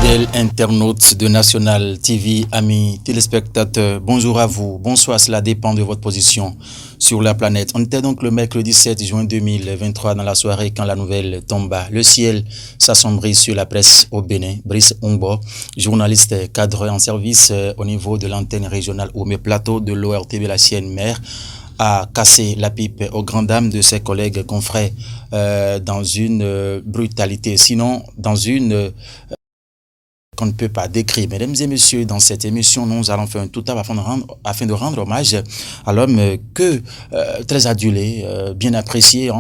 Fidèles internautes de National TV, amis téléspectateurs, bonjour à vous, bonsoir, cela dépend de votre position sur la planète. On était donc le mercredi 7 juin 2023 dans la soirée quand la nouvelle tomba. Le ciel s'assombrit sur la presse au Bénin. Brice Ongbo, journaliste cadre en service au niveau de l'antenne régionale au plateau de l'ORTV, la chaîne mère, a cassé la pipe aux grandes dames de ses collègues confrères dans une brutalité, sinon dans une qu'on ne peut pas décrire. Mesdames et messieurs, dans cette émission, nous allons faire un tout afin de rendre hommage à l'homme que très adulé, bien apprécié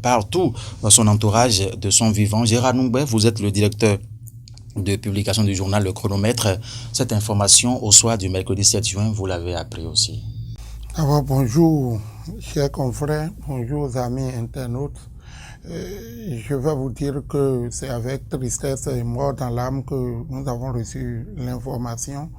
partout dans son entourage de son vivant. Gérard Noumbé, vous êtes le directeur de publication du journal Le Chronomètre. Cette information au soir du mercredi 7 juin, vous l'avez appris aussi. Alors, bonjour, chers confrères, bonjour amis internautes. Je vais vous dire que c'est avec tristesse et mort dans l'âme que nous avons reçu l'information.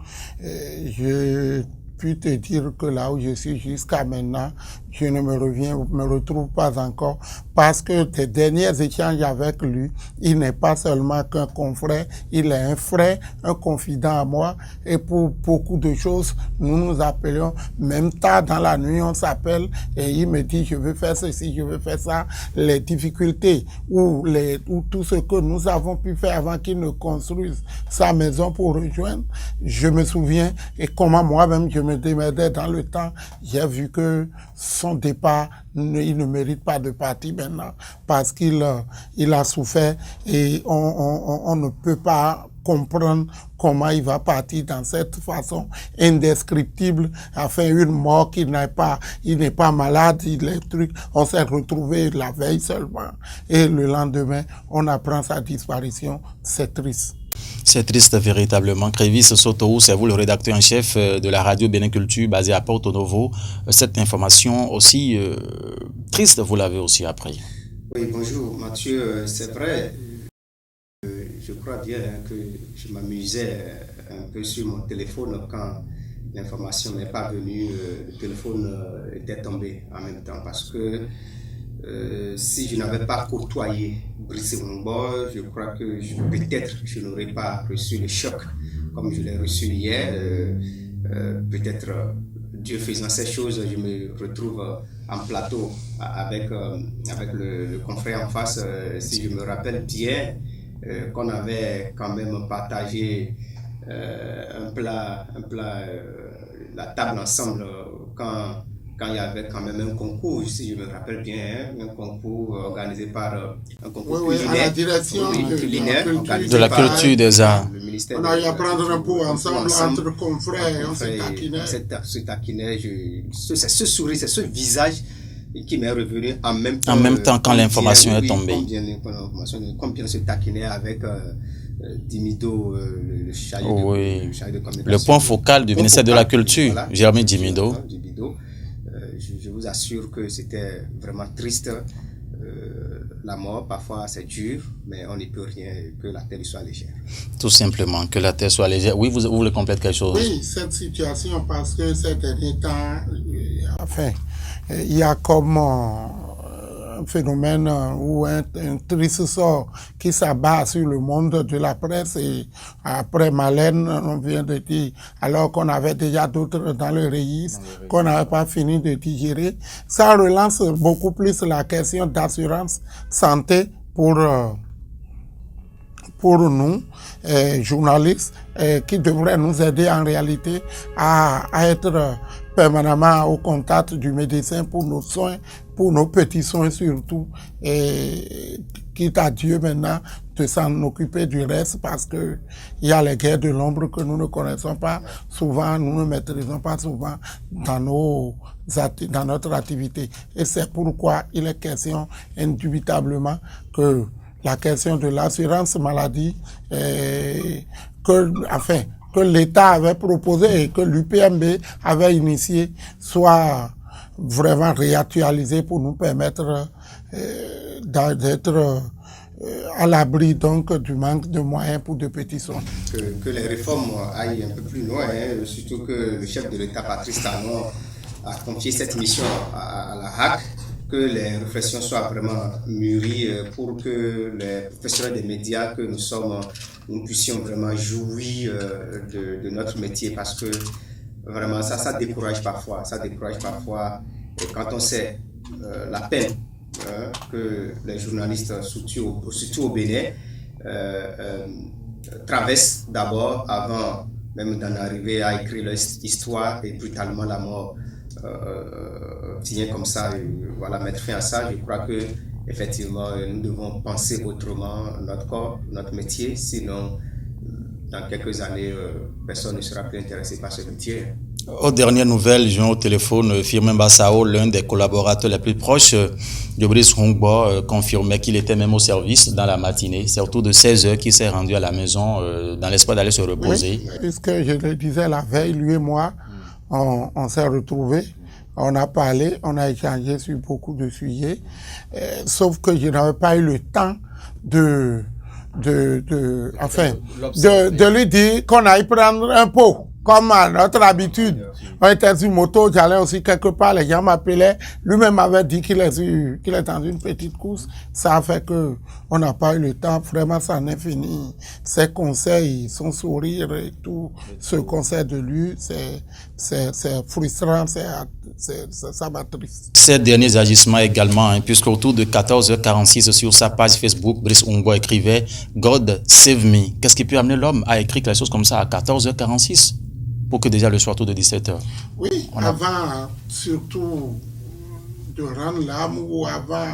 Je puis te dire que là où je suis jusqu'à maintenant, je ne me retrouve pas encore parce que des derniers échanges avec lui, il n'est pas seulement qu'un confrère, il est un frère, un confident à moi et pour beaucoup de choses, nous nous appelions, même tard dans la nuit, on s'appelle et il me dit je veux faire ceci, je veux faire ça, les difficultés ou tout ce que nous avons pu faire avant qu'il ne construise sa maison pour rejoindre, je me souviens et comment moi-même je me démerdais dans le temps, j'ai vu que son départ, il ne mérite pas de partir maintenant parce qu'il a souffert et on ne peut pas comprendre comment il va partir dans cette façon indescriptible, enfin une mort il n'est pas malade, on s'est retrouvé la veille seulement et le lendemain on apprend sa disparition, c'est triste. C'est triste véritablement. Crévis Soto, c'est vous le rédacteur en chef de la radio Bénin Culture basée à Porto Novo. Cette information aussi triste, vous l'avez aussi appris. Oui, bonjour Mathieu, c'est vrai. Je crois bien que je m'amusais un peu sur mon téléphone quand l'information n'est pas venue. Le téléphone était tombé en même temps parce que si je n'avais pas côtoyé Brice Ongbo, je crois que peut-être je n'aurais pas reçu le choc comme je l'ai reçu hier. Peut-être Dieu faisant ces choses, je me retrouve en plateau avec le confrère en face. Si je me rappelle bien, qu'on avait quand même partagé un plat, la table ensemble quand il y avait quand même un concours, si je me rappelle bien, un concours organisé par un concours culinaire, à la direction de la culture des arts. On a eu à prendre un pot ensemble entre confrères, on se taquinait. C'est ce sourire, c'est ce visage qui m'est revenu en même temps quand l'information est tombée. Combien se taquinait avec Dimido, le chargé de communication. Le point focal du ministère de la Culture, voilà, Jérémy Dimido. Je vous assure que c'était vraiment triste. La mort, parfois, c'est dur, mais on n'y peut rien, que la terre soit légère. Tout simplement, que la terre soit légère. Oui, vous voulez compléter quelque chose? Oui, cette situation, parce que ces derniers temps, enfin, il y a comme un phénomène ou un triste sort qui s'abat sur le monde de la presse et après Malène, on vient de dire, alors qu'on avait déjà d'autres dans le registre, qu'on n'avait pas fini de digérer, ça relance beaucoup plus la question d'assurance santé pour nous, journalistes, qui devraient nous aider en réalité à être permanemment au contact du médecin pour nos soins, pour nos petits soins surtout, et quitte à Dieu maintenant de s'en occuper du reste parce que il y a les guerres de l'ombre que nous ne connaissons pas souvent, nous ne maîtrisons pas souvent dans notre activité. Et c'est pourquoi il est question indubitablement que la question de l'assurance maladie, que l'État avait proposé et que l'UPMB avait initié soit vraiment réactualisé pour nous permettre d'être à l'abri donc du manque de moyens pour de petits soins. Que les réformes aillent un peu plus loin, surtout que le chef de l'État, Patrice Talon, a confié cette mission à la HAC que les réflexions soient vraiment mûries pour que les professionnels des médias que nous sommes, nous puissions vraiment jouir de notre métier, parce que vraiment ça décourage parfois. Ça décourage parfois quand on sait la peine que les journalistes, surtout au Bénin, traversent d'abord avant même d'en arriver à écrire leur histoire et brutalement la mort vient comme ça, voilà, mettre fin à ça. Je crois que effectivement nous devons penser autrement notre corps, notre métier, sinon dans quelques années personne ne sera plus intéressé par ce métier. Aux dernières nouvelles, j'ai au téléphone Firmin Bassao, l'un des collaborateurs les plus proches de Brice Ongbo, confirmait qu'il était même au service dans la matinée. C'est autour de 16 heures qu'il s'est rendu à la maison dans l'espoir d'aller se reposer. Oui, puisque je le disais la veille, lui et moi, on s'est retrouvés, on a parlé, on a échangé sur beaucoup de sujets, sauf que je n'avais pas eu le temps de lui dire qu'on aille prendre un pot. Comme à notre habitude, on était sur moto, j'allais aussi quelque part, les gens m'appelaient, lui-même m'avait dit qu'il est dans une petite course. Ça a fait que on n'a pas eu le temps, vraiment ça en est fini. Ses conseils, son sourire et tout, ce conseil de lui, c'est frustrant, ça m'a triste. Ces derniers agissements également, puisqu'autour de 14h46 sur sa page Facebook, Brice Ongbo écrivait « God save me ». Qu'est-ce qui peut amener l'homme à écrire quelque chose comme ça à 14h46 ? Pour que déjà le soir autour de 17h. Oui, avant surtout de rendre l'âme ou avant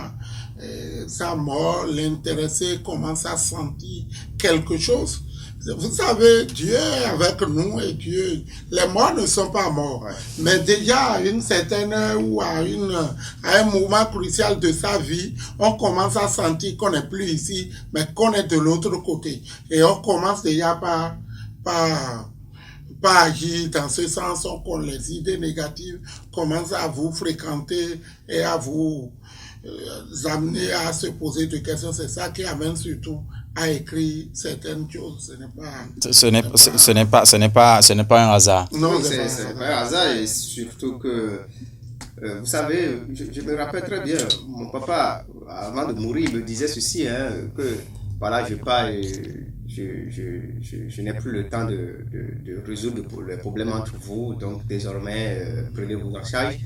sa mort, l'intéressé commence à sentir quelque chose. Vous savez, Dieu est avec nous et Dieu, les morts ne sont pas morts. Ouais. Mais déjà à une certaine heure ou à un moment crucial de sa vie, on commence à sentir qu'on n'est plus ici, mais qu'on est de l'autre côté. Et on commence déjà par agir dans ce sens, que les idées négatives commencent à vous fréquenter et à vous amener à se poser des questions. C'est ça qui amène surtout à écrire certaines choses. Ce n'est pas un hasard. Non, c'est pas un hasard, et surtout que vous savez, je me rappelle très bien, mon papa, avant de mourir, me disait ceci, que voilà, je pars et je n'ai plus le temps de résoudre les problèmes entre vous, donc désormais prenez-vous en charge.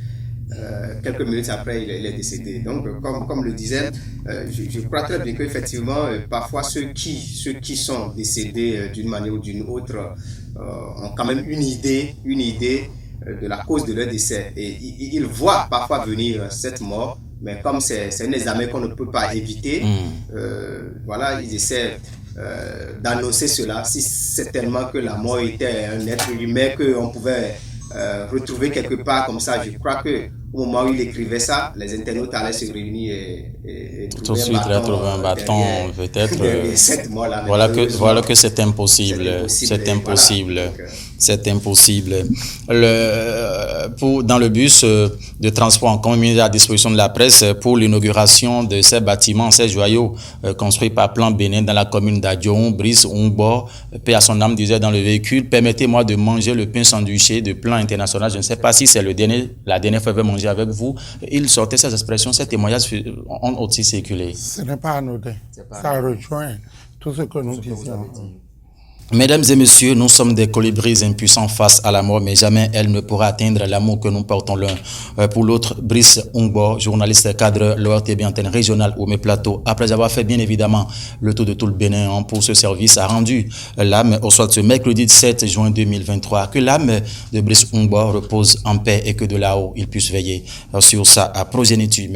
Quelques minutes après, il est décédé. Donc, comme le disait, je crois très bien qu'effectivement, parfois ceux qui sont décédés d'une manière ou d'une autre ont quand même une idée de la cause de leur décès. Et ils voient parfois venir cette mort, mais comme c'est un examen qu'on ne peut pas éviter, voilà, ils essaient d'annoncer cela. Si c'est tellement que la mort était un être humain qu'on pouvait retrouver quelque part comme ça, je crois que au moment où il écrivait ça, les internautes allaient se réunir et tout de suite trouver un bâton peut-être. Voilà que c'est impossible. C'est impossible. C'est impossible. Dans le bus de transport en commun mis à disposition de la presse pour l'inauguration de ces bâtiments, ces joyaux construits par Plan Bénin dans la commune d'Adjoun, Brice Ongbo, paix à son âme, disait dans le véhicule, permettez-moi de manger le pain sandwiché de Plan International. Je ne sais pas si c'est la dernière fois que je vais manger avec vous. Il sortait ces expressions, ces témoignages ont aussi circulé. Ce n'est pas anodin. Ça rejoint tout ce que nous disions. Mesdames et messieurs, nous sommes des colibris impuissants face à la mort, mais jamais elle ne pourra atteindre l'amour que nous portons l'un pour l'autre. Brice Ongbo, journaliste cadre, l'ORTB antenne régionale au Plateau, après avoir fait bien évidemment le tour de tout le Bénin pour ce service, a rendu l'âme au soir de ce mercredi 7 juin 2023. Que l'âme de Brice Ongbo repose en paix et que de là-haut, il puisse veiller sur sa progéniture.